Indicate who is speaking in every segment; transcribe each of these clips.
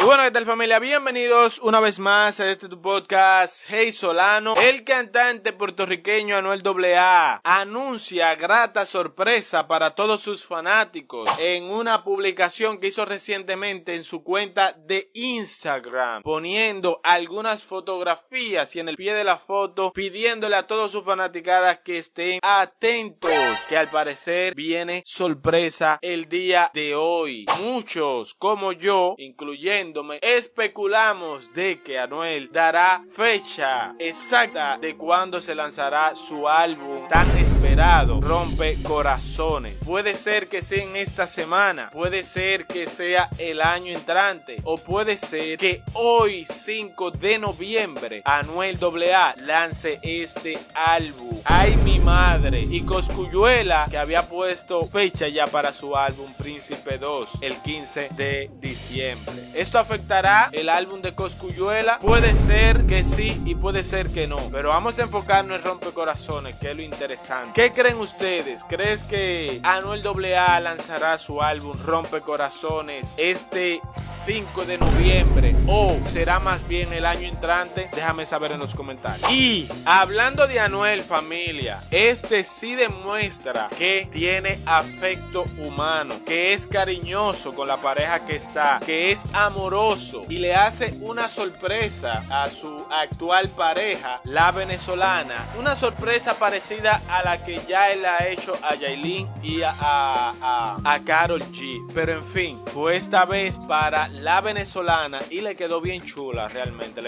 Speaker 1: Y bueno, ¿qué tal, familia? Bienvenidos una vez más a tu podcast Hey Solano. El cantante puertorriqueño Anuel AA anuncia grata sorpresa para todos sus fanáticos en una publicación que hizo recientemente en su cuenta de Instagram, poniendo algunas fotografías y en el pie de la foto pidiéndole a todos sus fanaticadas que estén atentos, que al parecer viene sorpresa el día de hoy. Muchos como yo, incluyéndome, especulamos de que Anuel dará fecha exacta de cuándo se lanzará su álbum tan esperado, Rompe Corazones. Puede ser que sea en esta semana, puede ser que sea el año entrante, o puede ser que hoy 5 de noviembre Anuel AA lance este álbum. ¡Ay, mi madre! Y Cosculluela, que había puesto fecha ya para su álbum Príncipe 2 el 15 de diciembre. ¿Esto afectará el álbum de Cosculluela? Puede ser que sí y puede ser que no, pero vamos a enfocarnos en Rompecorazones, que es lo interesante. ¿Qué creen ustedes? ¿Crees que Anuel AA lanzará su álbum Rompecorazones este 5 de noviembre o será más bien el año entrante? Déjame saber en los comentarios. Y hablando de Anuel, familia, este sí demuestra que tiene afecto humano, que es cariñoso con la pareja que está, que es amoroso y le hace una sorpresa a su actual pareja, la venezolana, una sorpresa parecida a la que ya él ha hecho a Yailin y a Karol G, pero en fin, fue esta vez para la venezolana y le quedó bien chula. Realmente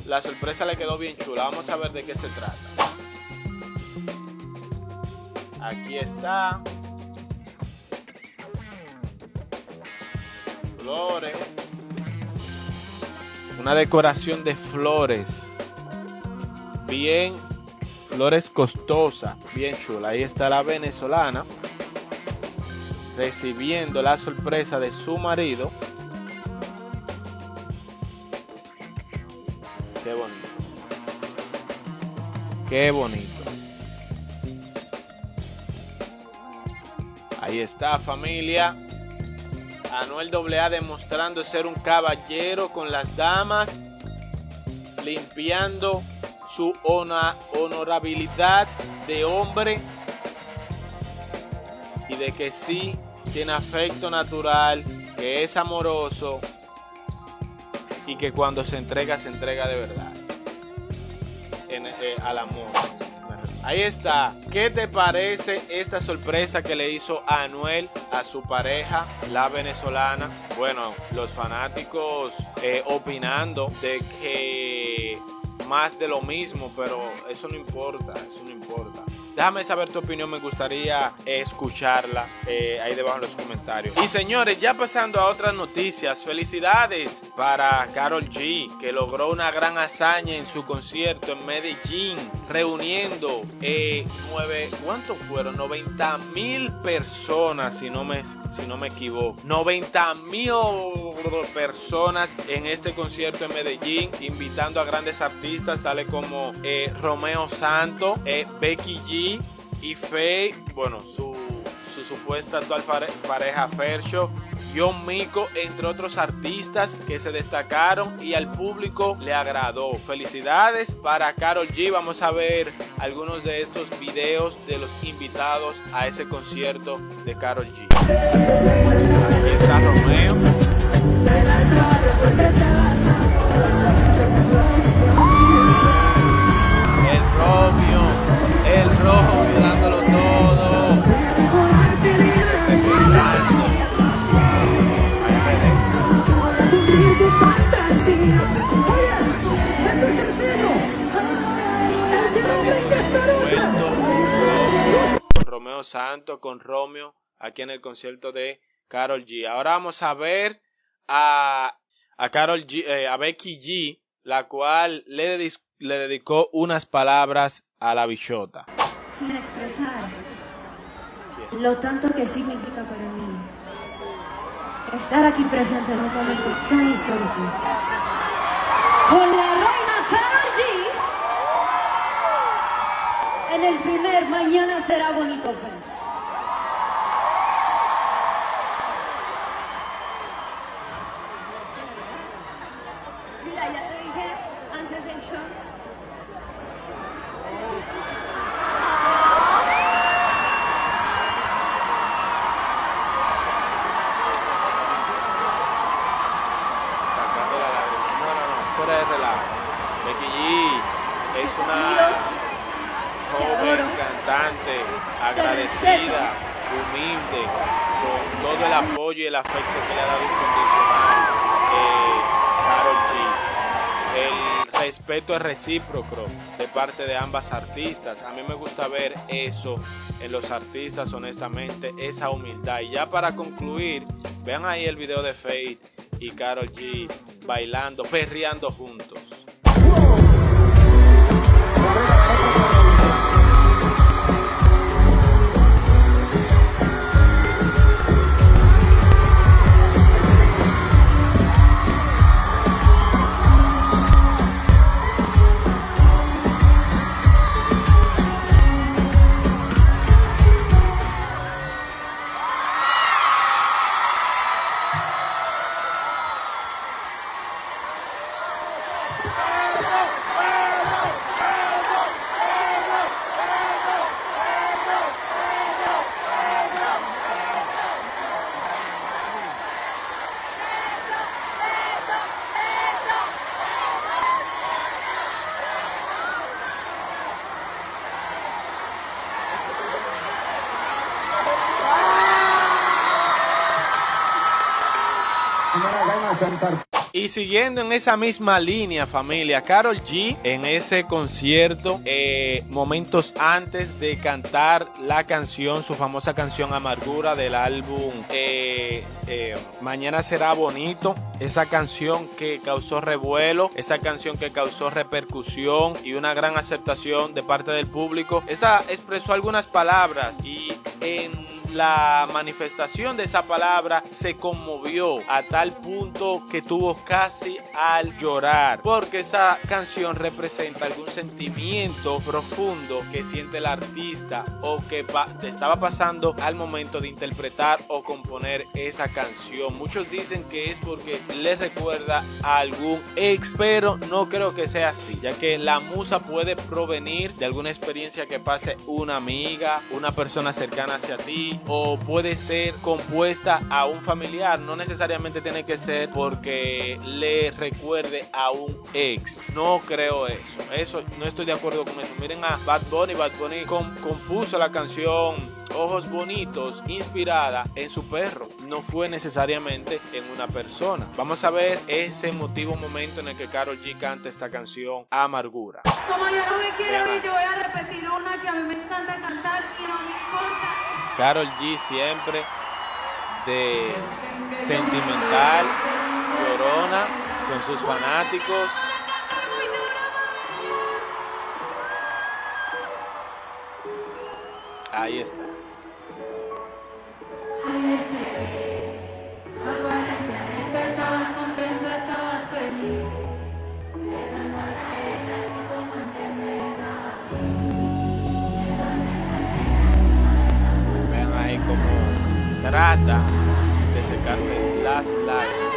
Speaker 1: la sorpresa le quedó bien chula. Vamos a ver de qué se trata. Aquí está. Flores. Una decoración de flores. Bien, flores costosas, bien chula. Ahí está la venezolana recibiendo la sorpresa de su marido. Qué bonito. Qué bonito. Ahí está, familia. Anuel AA demostrando ser un caballero con las damas, limpiando su honorabilidad de hombre y de que sí tiene afecto natural, que es amoroso y que cuando se entrega de verdad al amor. Ahí está. ¿Qué te parece esta sorpresa que le hizo Anuel a su pareja, la venezolana? Bueno, los fanáticos opinando de que más de lo mismo, pero eso no importa, Déjame saber tu opinión, me gustaría escucharla ahí debajo en los comentarios. Y señores, ya pasando a otras noticias, felicidades para Karol G, que logró una gran hazaña en su concierto en Medellín, reuniendo ¿cuántos fueron? 90,000 personas, si no me equivoco. 90,000 personas en este concierto en Medellín, invitando a grandes artistas tales como Romeo Santos, Becky G y Faye, bueno, su supuesta actual pareja Fercho, John Mico, entre otros artistas que se destacaron y al público le agradó. Felicidades para Karol G. Vamos a ver algunos de estos videos de los invitados a ese concierto de Karol G. Aquí está Romeo. El Romeo dándolo todo. Con Romeo Santos, con Romeo, aquí en el concierto de Karol G. Ahora vamos a ver a Karol G, a Becky G, la cual le dedicó unas palabras a la bichota.
Speaker 2: Sin expresar lo tanto que significa para mí estar aquí presente en un momento tan histórico con la reina Karol G en el primer Mañana Será Bonito Fest. Mira, ya te dije antes del show.
Speaker 1: Sacando la lágrima. No, fuera de relajo. Becky G es una joven cantante agradecida, humilde, con todo el apoyo y el afecto que le ha dado incondicional Karol G. El respeto es recíproco de parte de ambas artistas. A mí me gusta ver eso en los artistas, honestamente, esa humildad. Y ya para concluir, vean ahí el video de Feid y Karol G bailando, perreando juntos. Y siguiendo en esa misma línea, familia, Karol G en ese concierto, momentos antes de cantar la canción, su famosa canción Amargura del álbum Mañana Será Bonito, esa canción que causó revuelo, esa canción que causó repercusión y una gran aceptación de parte del público. Esa expresó algunas palabras y en la manifestación de esa palabra se conmovió a tal punto que tuvo casi al llorar, porque esa canción representa algún sentimiento profundo que siente el artista o que estaba pasando al momento de interpretar o componer esa canción. Muchos dicen que es porque les recuerda a algún ex, pero no creo que sea así, ya que la musa puede provenir de alguna experiencia que pase una amiga, una persona cercana hacia ti, o puede ser compuesta a un familiar. No necesariamente tiene que ser porque le recuerde a un ex. No creo eso no estoy de acuerdo con eso. Miren a Bad Bunny compuso la canción Ojos Bonitos inspirada en su perro, no fue necesariamente en una persona. Vamos a ver ese emotivo momento en el que Karol G canta esta canción Amargura.
Speaker 3: Como yo no me quiero ir, yo voy a repetir una que a mí me encanta cantar y no me importa.
Speaker 1: Karol G siempre de sentimental, llorona con sus fanáticos. Ahí está.
Speaker 3: Estabas contento, estabas feliz.
Speaker 1: Vean ahí cómo trata de secarse las lágrimas.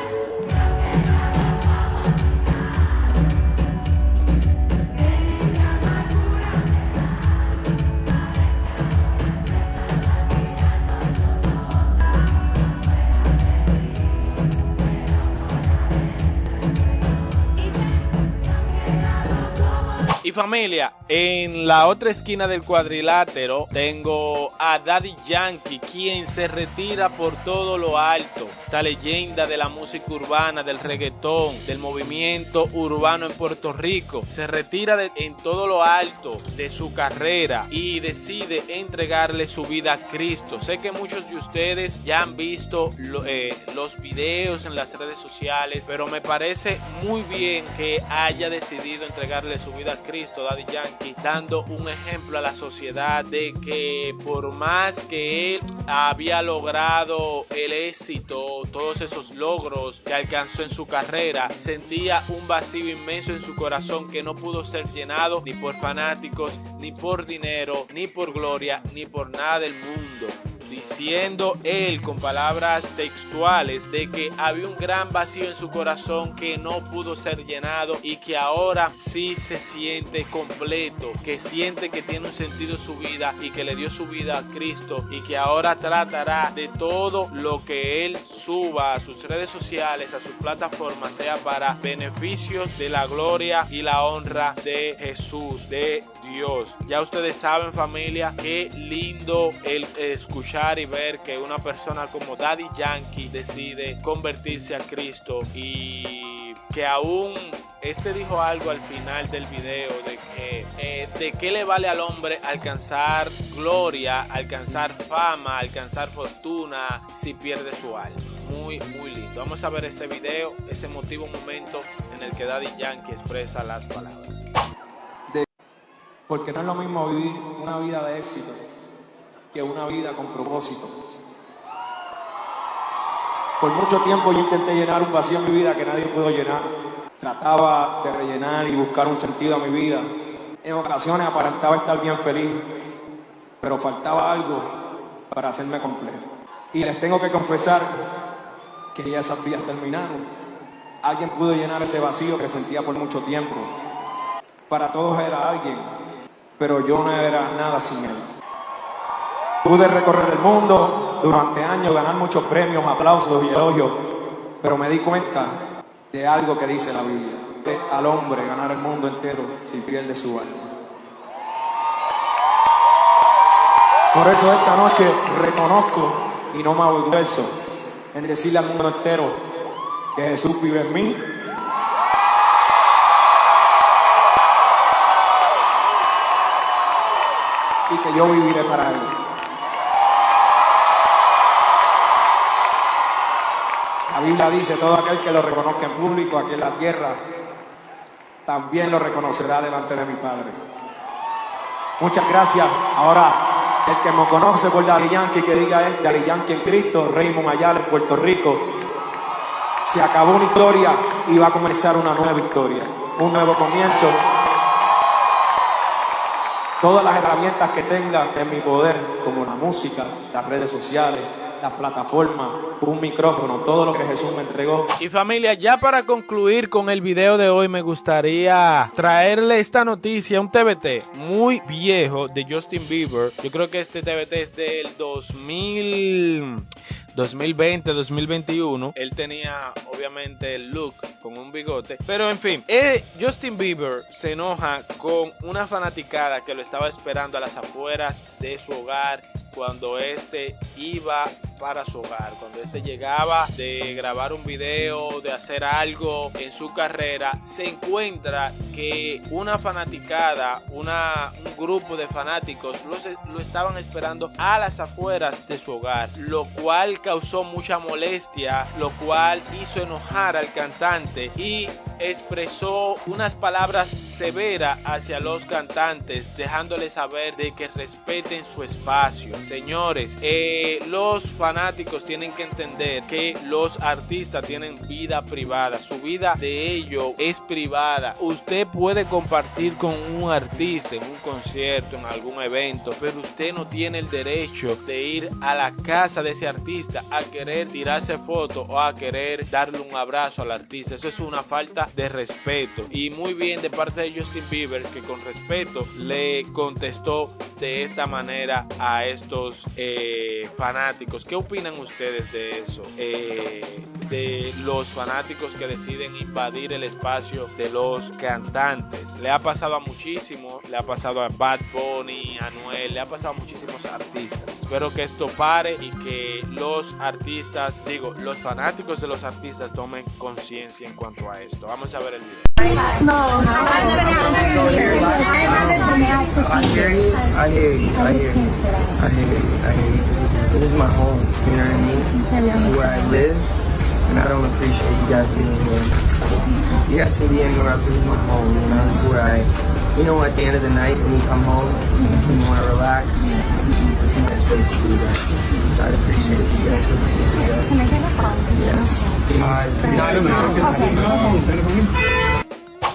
Speaker 1: Y familia, en la otra esquina del cuadrilátero tengo a Daddy Yankee, quien se retira por todo lo alto. Esta leyenda de la música urbana, del reggaetón, del movimiento urbano en Puerto Rico, se retira en todo lo alto de su carrera y decide entregarle su vida a Cristo. Sé que muchos de ustedes ya han visto los videos en las redes sociales, pero me parece muy bien que haya decidido entregarle su vida a Cristo, Daddy Yankee, dando un ejemplo a la sociedad de que por más que él había logrado el éxito, todos esos logros que alcanzó en su carrera, sentía un vacío inmenso en su corazón que no pudo ser llenado ni por fanáticos, ni por dinero, ni por gloria, ni por nada del mundo. diciendo él con palabras textuales de que había un gran vacío en su corazón que no pudo ser llenado y que ahora sí se siente completo, que siente que tiene un sentido su vida y que le dio su vida a Cristo y que ahora tratará de todo lo que él suba a sus redes sociales, a sus plataformas, sea para beneficios de la gloria y la honra de Jesús, de Dios. Ya ustedes saben, familia, qué lindo el escuchar y ver que una persona como Daddy Yankee decide convertirse a Cristo y que aún dijo algo al final del video de qué le vale al hombre alcanzar gloria, alcanzar fama, alcanzar fortuna si pierde su alma. Muy lindo. Vamos a ver ese video, ese emotivo momento en el que Daddy Yankee expresa las palabras.
Speaker 4: Porque no es lo mismo vivir una vida de éxito que una vida con propósito. Por mucho tiempo yo intenté llenar un vacío en mi vida que nadie pudo llenar. Trataba de rellenar y buscar un sentido a mi vida. En ocasiones aparentaba estar bien feliz, pero faltaba algo para hacerme completo. Y les tengo que confesar que ya esas vidas terminaron. Alguien pudo llenar ese vacío que sentía por mucho tiempo. Para todos era alguien, pero yo no era nada sin él. Pude recorrer el mundo durante años, ganar muchos premios, aplausos y elogios, pero me di cuenta de algo que dice la Biblia: al hombre ganar el mundo entero si pierde su alma. Por eso esta noche reconozco y no me avergüenzo en decirle al mundo entero que Jesús vive en mí. Y que yo viviré para él. La Biblia dice: todo aquel que lo reconozca en público aquí en la tierra, también lo reconocerá delante de mi Padre. Muchas gracias. Ahora, el que me conoce por Daddy Yankee, que diga es Daddy Yankee en Cristo, Raymond Ayala en Puerto Rico. Se acabó una historia y va a comenzar una nueva historia, un nuevo comienzo. Todas las herramientas que tenga en mi poder, como la música, las redes sociales, las plataformas, un micrófono, todo lo que Jesús me entregó.
Speaker 1: Y familia, ya para concluir con el video de hoy, me gustaría traerle esta noticia, un TBT muy viejo de Justin Bieber. Yo creo que este TBT es del 2020, 2021. Él tenía obviamente el look con un bigote, pero en fin, Justin Bieber se enoja con una fanaticada que lo estaba esperando a las afueras de su hogar cuando iba para su hogar, cuando llegaba de grabar un video, de hacer algo en su carrera. Se encuentra que una fanaticada, un grupo de fanáticos lo estaban esperando a las afueras de su hogar, lo cual causó mucha molestia, lo cual hizo enojar al cantante y expresó unas palabras severas hacia los cantantes, dejándoles saber de que respeten su espacio. Señores, los fanáticos tienen que entender que los artistas tienen vida privada, su vida de ellos es privada. Usted puede compartir con un artista en un concierto, en algún evento, pero usted no tiene el derecho de ir a la casa de ese artista a querer tirarse fotos o a querer darle un abrazo al artista. Eso es una falta de respeto, y muy bien de parte de Justin Bieber, que con respeto le contestó de esta manera a estos fanáticos. ¿Qué opinan ustedes de eso? De los fanáticos que deciden invadir el espacio de los cantantes. Le ha pasado a muchísimos, le ha pasado a Bad Bunny, a Anuel, le ha pasado a muchísimos artistas. Espero que esto pare y que los fanáticos de los artistas tomen conciencia en cuanto a esto. Vamos a ver el video.
Speaker 5: I hear you. This is my home, you know what I mean? Where I live, and I don't appreciate you guys being here. You guys can be anywhere else, this is my home, you know? This is where at the end of the night, when you come home, and you want to relax, this is my space to do that. So I'd appreciate it if you guys would be here. Yes.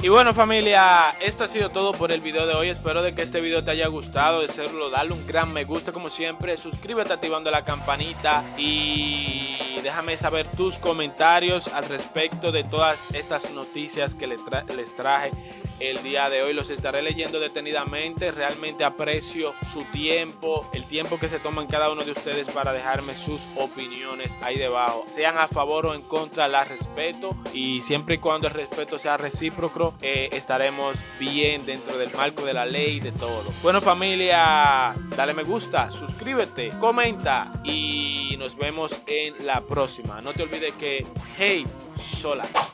Speaker 1: Y bueno, familia, esto ha sido todo por el video de hoy. Espero de que este video te haya gustado. De serlo, dale un gran me gusta como siempre. Suscríbete activando la campanita y déjame saber tus comentarios al respecto de todas estas noticias que les traje el día de hoy. Los estaré leyendo detenidamente. Realmente aprecio su tiempo, el tiempo que se toman cada uno de ustedes para dejarme sus opiniones ahí debajo. Sean a favor o en contra, las respeto, y siempre y cuando el respeto sea recíproco, estaremos bien dentro del marco de la ley y de todo. Bueno, familia, dale me gusta, suscríbete, comenta y nos vemos en la próxima. No te olvides que hey Solano.